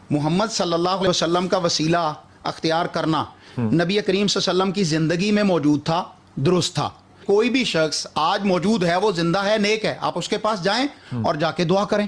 محمد صلی اللہ علیہ وسلم کا وسیلہ اختیار کرنا نبی کریم صلی اللہ علیہ وسلم کی زندگی میں موجود تھا، درست تھا. کوئی بھی شخص آج موجود ہے، وہ زندہ ہے، نیک ہے، آپ اس کے پاس جائیں اور جا کے دعا کریں،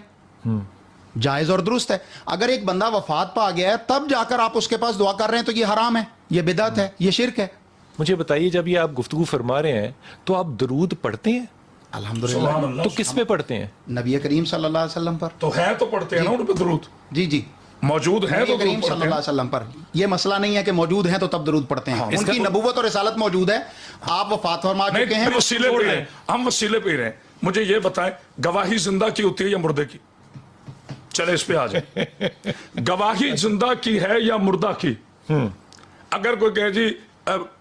جائز اور درست ہے. اگر ایک بندہ وفات پا گیا ہے تب جا کر آپ اس کے پاس دعا کر رہے ہیں تو یہ حرام ہے، یہ بدعت ہے، یہ شرک ہے. مجھے بتائیے، جب یہ آپ گفتگو فرما رہے ہیں تو آپ درود پڑھتے ہیں؟ الحمدللہ. تو کس پہ پڑھتے ہیں؟ نبی کریم صلی اللہ علیہ وسلم پر. تو ہے تو پڑھتے ہیں نا ان پہ درود، جی جی، موجود ہیں تو نبی کریم درود صلی پڑھتے اللہ ہیں. علیہ وسلم پر یہ مسئلہ نہیں ہے کہ موجود ہیں تو تب درود پڑھتے ہیں. ان کی نبوت اور رسالت موجود ہے، آپ وفات فرما چکے ہیں. نہیں، وسیلے پہ رہے ہیں، ہم وسیلے پہ رہے ہیں. مجھے یہ بتائیں، گواہی زندہ کی ہوتی ہے یا مردے کی؟ چلے اس پہ آ جائیں. گواہی زندہ کی ہے یا مردہ کی؟ اگر کوئی کہے جی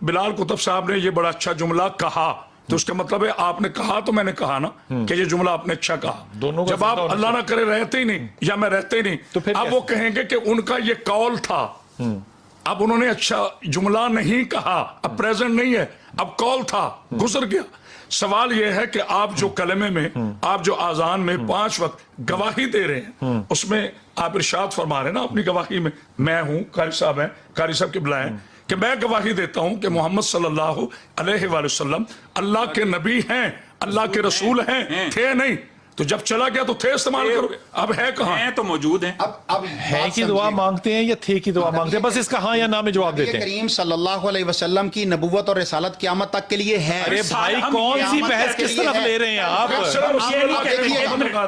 بلال کتب صاحب نے یہ بڑا اچھا جملہ کہا، تو اس کا مطلب ہے آپ نے کہا تو میں نے کہا نا کہ یہ جملہ آپ نے اچھا کہا. جب آپ اللہ نہ کرے رہتے ہی نہیں یا میں رہتے ہی نہیں، اب وہ کہیں گے کہ ان کا یہ قول تھا، اب انہوں نے اچھا جملہ نہیں کہا، اب پریزنٹ نہیں ہے، اب قول تھا، گزر گیا. سوال یہ ہے کہ آپ جو کلمے میں، آپ جو آذان میں 5 وقت گواہی دے رہے ہیں، اس میں آپ ارشاد فرما رہے ہیں نا اپنی گواہی میں ہوں، قاری صاحب ہیں، قاری صاحب کے بلائیں کہ میں گواہی دیتا ہوں کہ محمد صلی اللہ علیہ وآلہ وسلم اللہ کے نبی ہیں، اللہ کے رسول ہیں، تھے نہیں. تو جب چلا گیا تو تھے استعمال کرو، اب ہے کہاں؟ ہیں تو موجود ہیں. اب ہے کی دعا مانگتے ہیں یا تھے کی دعا مانگتے ہیں؟ بس اس کا ہاں یا نہ میں جواب دیتے ہیں. کریم صلی اللہ علیہ وسلم کی نبوت اور رسالت قیامت تک کے لیے ہے. ارے بھائی، کون سی بحث کس طرف لے رہے ہیں آپ؟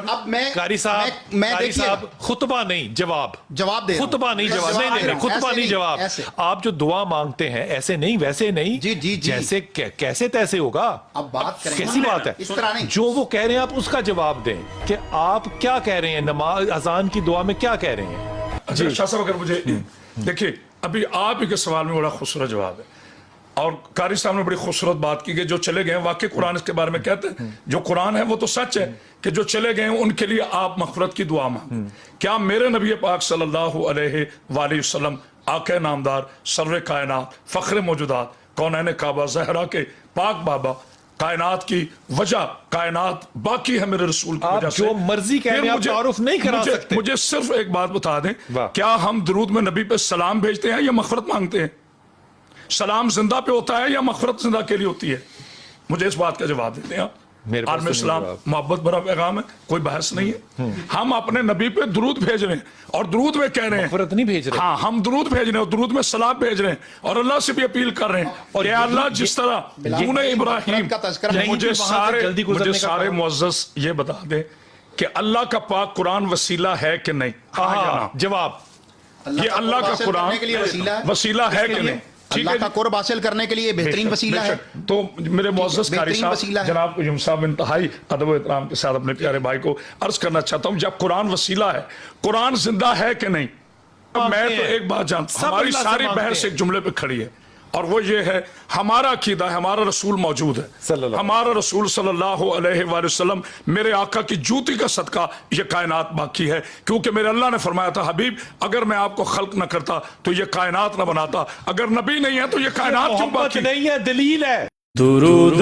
اب میں قاری صاحب خطبہ نہیں جواب دے، خطبہ نہیں جواب، نہیں خطبہ نہیں جواب. آپ جو دعا مانگتے ہیں ایسے نہیں ویسے نہیں، جیسے کیسے تیسے ہوگا؟ اب بات کریں، کیسی بات ہے؟ اس طرح نہیں. جو وہ کہہ رہے ہیں آپ اس کا جواب دیں کہ آپ کیا کہہ رہے ہیں، نماز اذان کی دعا میں کیا کہہ رہے ہیں. اچھا شاہ صاحب، اگر مجھے دیکھیے، ابھی آپ ہی کے سوال میں بڑا خوبصورت جواب ہے، اور قاری صاحب نے بڑی خوبصورت بات کی کہ جو چلے گئے ہیں، واقعی قرآن اس کے بارے میں کہتے ہیں، جو قرآن ہے وہ تو سچ ہے کہ جو چلے گئے ہیں ان کے لیے آپ مغفرت کی دعا مانگیں. کیا میرے نبی پاک صلی اللہ علیہ وآلہ وسلم، آقا نامدار، سرور کائنات، فخر موجودات، کونین کعبہ، زہرا کے پاک بابا، کائنات کی وجہ، کائنات باقی ہے میرے رسول کی وجہ سے. جو مرضی کہہ رہے ہیں، آپ تعارف نہیں کرا سکتے. مجھے صرف ایک بات بتا دیں، کیا ہم درود میں نبی پہ سلام بھیجتے ہیں یا مغفرت مانگتے ہیں؟ سلام زندہ پہ ہوتا ہے یا مغفرت زندہ کے لیے ہوتی ہے؟ مجھے اس بات کا جواب دیتے ہیں آپ. عالم اسلام محبت بھرا پیغام ہے، کوئی بحث نہیں ہے. ہم اپنے نبی پہ درود بھیج رہے ہیں اور درود میں کہہ رہے ہیں، مغفرت نہیں بھیج رہے. ہاں، ہم درود بھیج رہے ہیں اور درود میں سلام بھیج رہے ہیں اور اللہ سے بھی اپیل کر رہے ہیں، اور یا اللہ جس طرح تو نے ابراہیم، مجھے سارے معزز یہ بتا دیں کہ اللہ کا پاک قرآن وسیلہ ہے کہ نہیں؟ جواب، یہ اللہ کا قرآن وسیلہ ہے کہ نہیں؟ اللہ کا قرب حاصل کرنے کے لیے بہترین وسیلہ ہے. تو میرے معزز قاری صاحب، جناب قیوم صاحب، انتہائی ادب و احترام کے ساتھ اپنے پیارے بھائی کو عرض کرنا چاہتا ہوں، جب قرآن وسیلہ ہے، قرآن زندہ ہے کہ نہیں؟ میں تو ایک بات جانتا ہوں، ہماری ساری بحث ایک جملے پہ کھڑی ہے، اور وہ یہ ہے، ہمارا عقیدہ ہے، ہمارا رسول موجود ہے، ہمارا رسول صلی اللہ علیہ وآلہ وسلم، میرے آقا کی جوتی کا صدقہ یہ کائنات باقی ہے، کیونکہ میرے اللہ نے فرمایا تھا، حبیب اگر میں آپ کو خلق نہ کرتا تو یہ کائنات نہ بناتا، اگر نبی نہیں ہے تو یہ کائنات کیوں باقی؟ نہیں ہے، دلیل ہے. درود